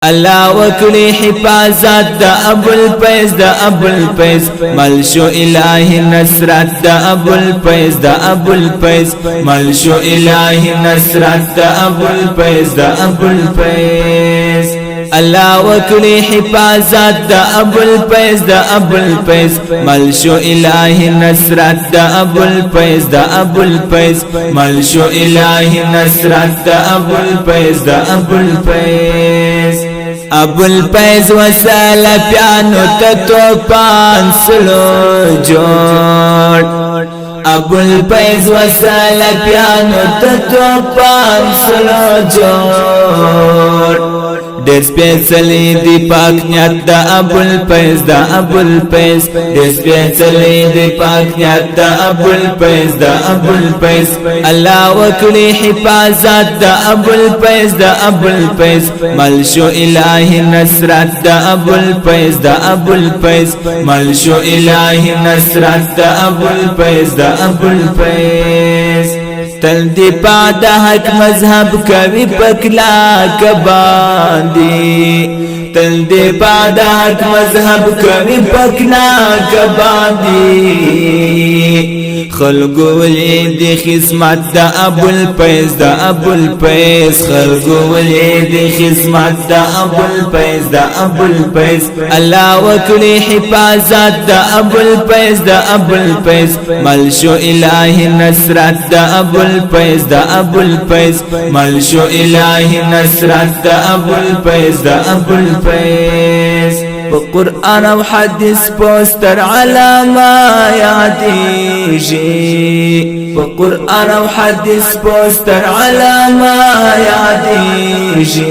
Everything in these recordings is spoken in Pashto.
الله وکړي حفاظت د ابو الفیض د ابو الفیض ملشو الہی نصرت د ابو الفیض د ابو الفیض ملشو الہی نصرت د ابو الفیض د ابو الفیض الله وکړي حفاظت د ابو الفیض د ابو الفیض ملشو الہی نصرت د ابو الفیض د ابو الفیض ملشو الہی نصرت د ابو الفیض د ابو الفیض ابو الفیض وساله پیانو توپان سلو جوړ ابو الفیض وساله پیانو توپان سلو جوړ دس پیسلی دی پاک نیت دا ابو الفیض دا ابو الفیض دس پیسلی دی پاک نیت دا ابو الفیض دا ابو الفیض اللہ وکړي حفاظت دا ابو الفیض دا ابو الفیض ملشو الہی نصرت دا ابو الفیض دا ابو الفیض ملشو الہی نصرت دا ابو الفیض دا ابو الفیض تل دی پاد حق مذہب کوي پکلا کباندی تل دی پاد حق مذہب کوي پکلا کباندی خلقو ولی دی خدمت دا ابو الفیض دا ابو الفیض خلقو ولی دی خدمت دا ابو الفیض دا ابو الفیض اللہ وکړي حفاظت دا ابو الفیض دا ابو الفیض ملشو الہی نصرت دا ابو الفیض دا ابو الفیض ملشو الہی نصرت دا ابو الفیض دا ابو الفیض قرآن و حدیث پوستر علامہ یادیجی قرآن و حدیث پوستر علامہ یادیجی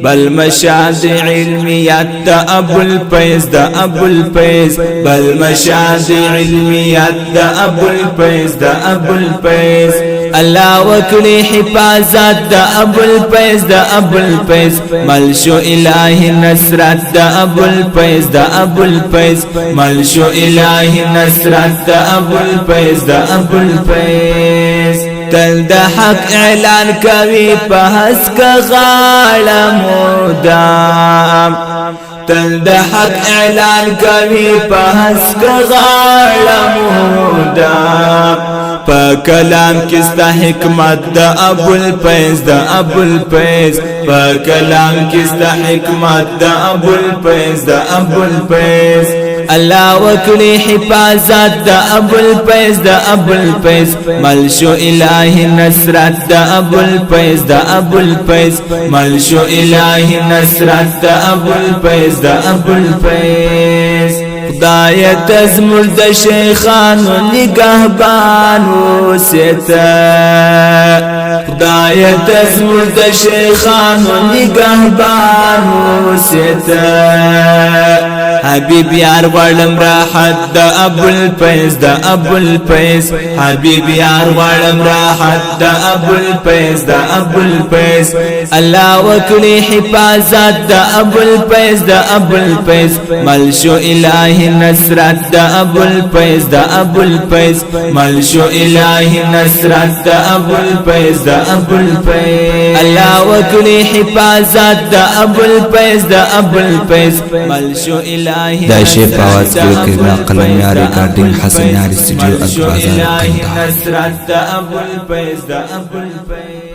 بل مشاهد علمیات دا ابو الفیض دا ابو الفیض بل مشاهد علمیات دا ابو الفیض دا ابو الفیض اللہ وکړي حفاظت دا ابو الفیض دا ابو الفیض ملشو الہی نصرت دا ابو الفیض دا ابو الفیض ملشو الہی نصرت دا ابو الفیض دا ابو الفیض تل دا حق اعلان کوي په هسک غاړه مدام تل دا حق اعلان کوي په هسک غاړه مدام پا کلام کستا حکمت دا ابو الفیض دا ابو الفیض پا کلام کستا حکمت دا ابو الفیض دا ابو الفیض اللہ وکړي حفاظت دا ابو الفیض دا ابو الفیض ملشو الہی نصرت دا ابو الفیض دا ابو الفیض ملشو الہی نصرت دا ابو الفیض دا ابو الفیض خدای تزمر د شیخانو نگهبانو ستا خدای تزمر د شیخانو نگهبانو ستا حبیب یار غړم راحت دا ابو الفیض دا ابو الفیض حبیب یار غړم راحت دا ابو الفیض دا ابو الفیض الله وکړي حفاظت دا ابو الفیض دا ابو الفیض ملشو الہی نصرت دا ابو الفیض دا ابو الفیض ملشو الہی نصرت دا ابو الفیض دا ابو الفیض الله وکړي حفاظت دا ابو الفیض دا ابو الفیض ملشو الہی دا شیف آواز کرنا قلم یار ریکارڈنگ حسن یار اسٹوڈیو ملشو الہی نصرت دا ابو الفیض دا ابو الفیض